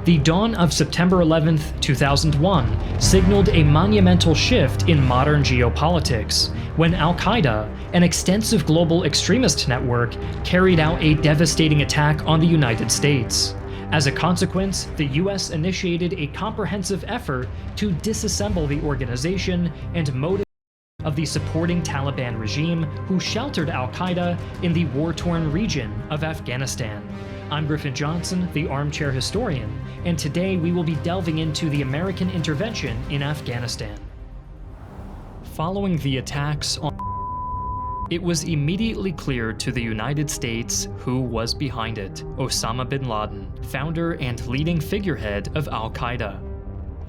The dawn of September 11, 2001, signaled a monumental shift in modern geopolitics when Al-Qaeda, an extensive global extremist network, carried out a devastating attack on the United States. As a consequence, the US initiated a comprehensive effort to disassemble the organization and motivate of the supporting Taliban regime who sheltered Al-Qaeda in the war-torn region of Afghanistan. I'm Griffin Johnson, the armchair historian, and today we will be delving into the American intervention in Afghanistan. Following the attacks on it was immediately clear to the United States who was behind it: Osama bin Laden, founder and leading figurehead of Al-Qaeda.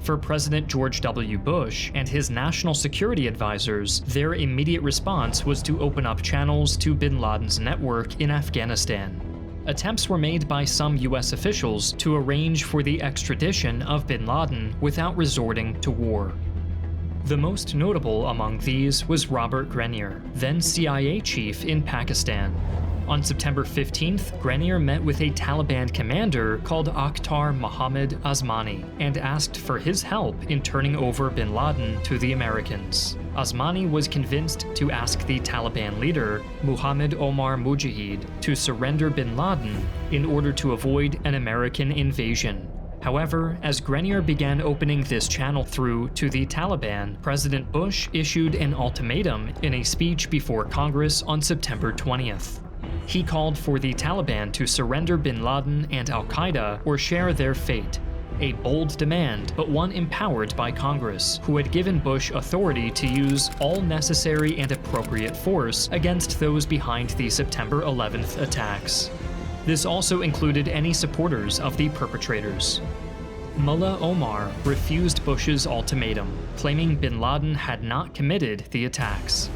For President George W. Bush and his national security advisors, their immediate response was to open up channels to bin Laden's network in Afghanistan. Attempts were made by some US officials to arrange for the extradition of bin Laden without resorting to war. The most notable among these was Robert Grenier, then CIA chief in Pakistan. On September 15th, Grenier met with a Taliban commander called Akhtar Mohammad Osmani and asked for his help in turning over bin Laden to the Americans. Osmani was convinced to ask the Taliban leader, Muhammad Omar Mujahid, to surrender bin Laden in order to avoid an American invasion. However, as Grenier began opening this channel through to the Taliban, President Bush issued an ultimatum in a speech before Congress on September 20th. He called for the Taliban to surrender bin Laden and Al-Qaeda or share their fate. A bold demand, but one empowered by Congress, who had given Bush authority to use all necessary and appropriate force against those behind the September 11th attacks. This also included any supporters of the perpetrators. Mullah Omar refused Bush's ultimatum, claiming bin Laden had not committed the attacks.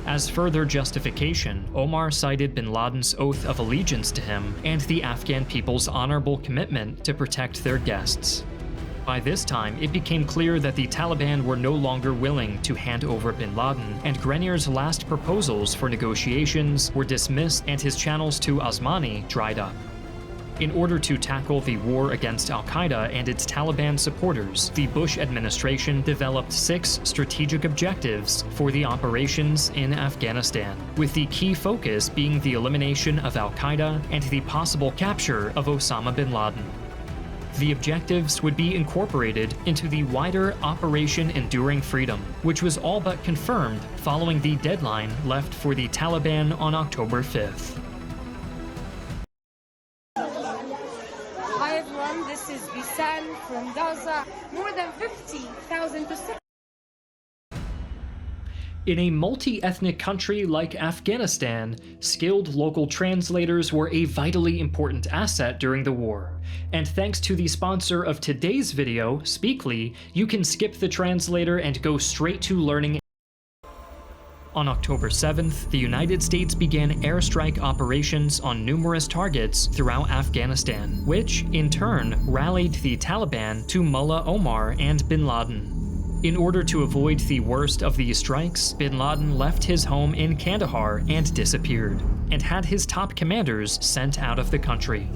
As further justification, Omar cited bin Laden's oath of allegiance to him and the Afghan people's honorable commitment to protect their guests. By this time, it became clear that the Taliban were no longer willing to hand over bin Laden, and Grenier's last proposals for negotiations were dismissed and his channels to Osmani dried up. In order to tackle the war against Al-Qaeda and its Taliban supporters, the Bush administration developed 6 strategic objectives for the operations in Afghanistan, with the key focus being the elimination of Al-Qaeda and the possible capture of Osama bin Laden. The objectives would be incorporated into the wider Operation Enduring Freedom, which was all but confirmed following the deadline left for the Taliban on October 5th. Hi everyone, this is Bisan from Gaza. More than 50,000 percent. In a multi-ethnic country like Afghanistan, skilled local translators were a vitally important asset during the war. And thanks to the sponsor of today's video, Speakly, you can skip the translator and go straight to learning. On October 7th, the United States began airstrike operations on numerous targets throughout Afghanistan, which, in turn, rallied the Taliban to Mullah Omar and bin Laden. In order to avoid the worst of these strikes, bin Laden left his home in Kandahar and disappeared, and had his top commanders sent out of the country.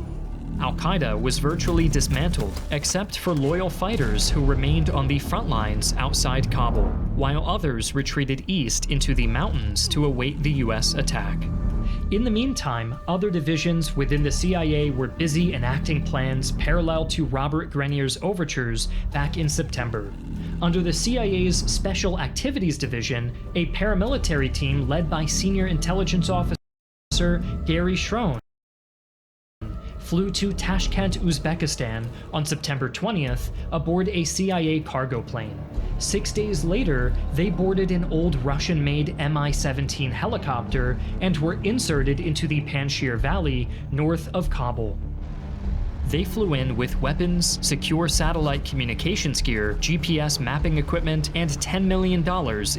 Al-Qaeda was virtually dismantled, except for loyal fighters who remained on the front lines outside Kabul, while others retreated east into the mountains to await the US attack. In the meantime, other divisions within the CIA were busy enacting plans parallel to Robert Grenier's overtures back in September. Under the CIA's Special Activities Division, a paramilitary team led by Senior Intelligence Officer Gary Schroen flew to Tashkent, Uzbekistan on September 20th aboard a CIA cargo plane. 6 days later, they boarded an old Russian-made Mi-17 helicopter and were inserted into the Panjshir Valley north of Kabul. They flew in with weapons, secure satellite communications gear, GPS mapping equipment, and $10 million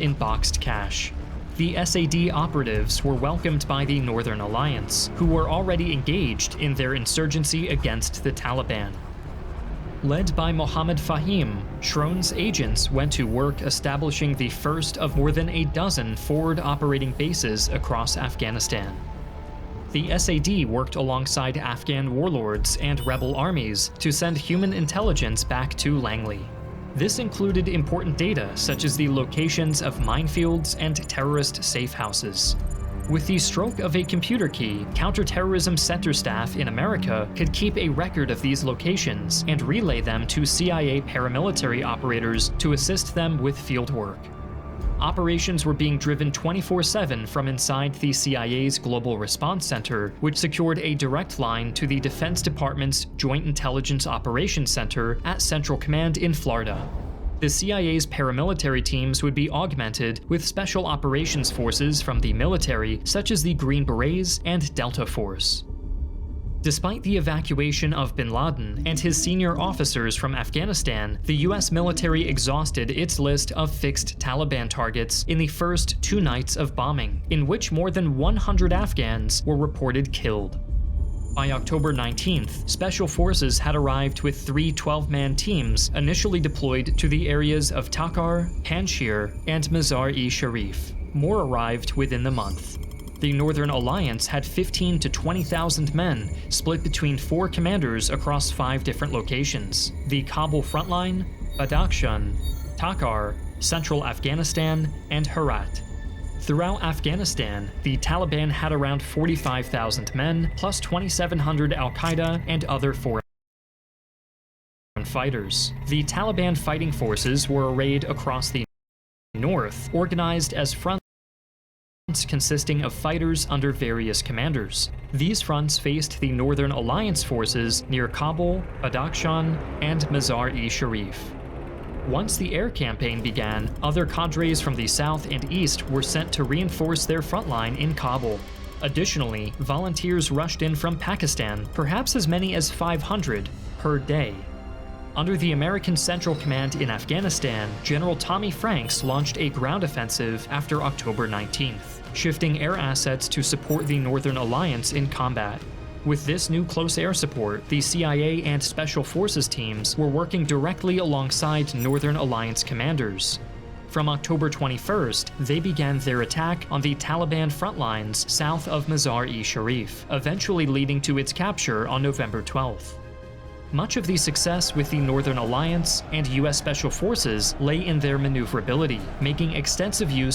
in boxed cash. The SAD operatives were welcomed by the Northern Alliance, who were already engaged in their insurgency against the Taliban. Led by Mohammad Fahim, Schroen's agents went to work establishing the first of more than a dozen forward operating bases across Afghanistan. The SAD worked alongside Afghan warlords and rebel armies to send human intelligence back to Langley. This included important data such as the locations of minefields and terrorist safe houses. With the stroke of a computer key, counterterrorism center staff in America could keep a record of these locations and relay them to CIA paramilitary operators to assist them with field work. Operations were being driven 24/7 from inside the CIA's Global Response Center, which secured a direct line to the Defense Department's Joint Intelligence Operations Center at Central Command in Florida. The CIA's paramilitary teams would be augmented with special operations forces from the military, such as the Green Berets and Delta Force. Despite the evacuation of bin Laden and his senior officers from Afghanistan, the US military exhausted its list of fixed Taliban targets in the first 2 nights of bombing, in which more than 100 Afghans were reported killed. By October 19th, special forces had arrived with 3 12-man teams initially deployed to the areas of Takhar, Panjshir, and Mazar-e-Sharif. More arrived within the month. The Northern Alliance had 15,000 to 20,000 men split between 4 commanders across 5 different locations: the Kabul frontline, Badakhshan, Takhar, Central Afghanistan, and Herat. Throughout Afghanistan, the Taliban had around 45,000 men, plus 2,700 al-Qaeda and other foreign fighters. The Taliban fighting forces were arrayed across the north, organized as fronts consisting of fighters under various commanders. These fronts faced the Northern Alliance forces near Kabul, Badakhshan, and Mazar-e-Sharif. Once the air campaign began, other cadres from the south and east were sent to reinforce their front line in Kabul. Additionally, volunteers rushed in from Pakistan, perhaps as many as 500 per day. Under the American Central Command in Afghanistan, General Tommy Franks launched a ground offensive after October 19th, shifting air assets to support the Northern Alliance in combat. With this new close air support, the CIA and Special Forces teams were working directly alongside Northern Alliance commanders. From October 21st, they began their attack on the Taliban front lines south of Mazar-e-Sharif, eventually leading to its capture on November 12th. Much of the success with the Northern Alliance and US Special Forces lay in their maneuverability, making extensive use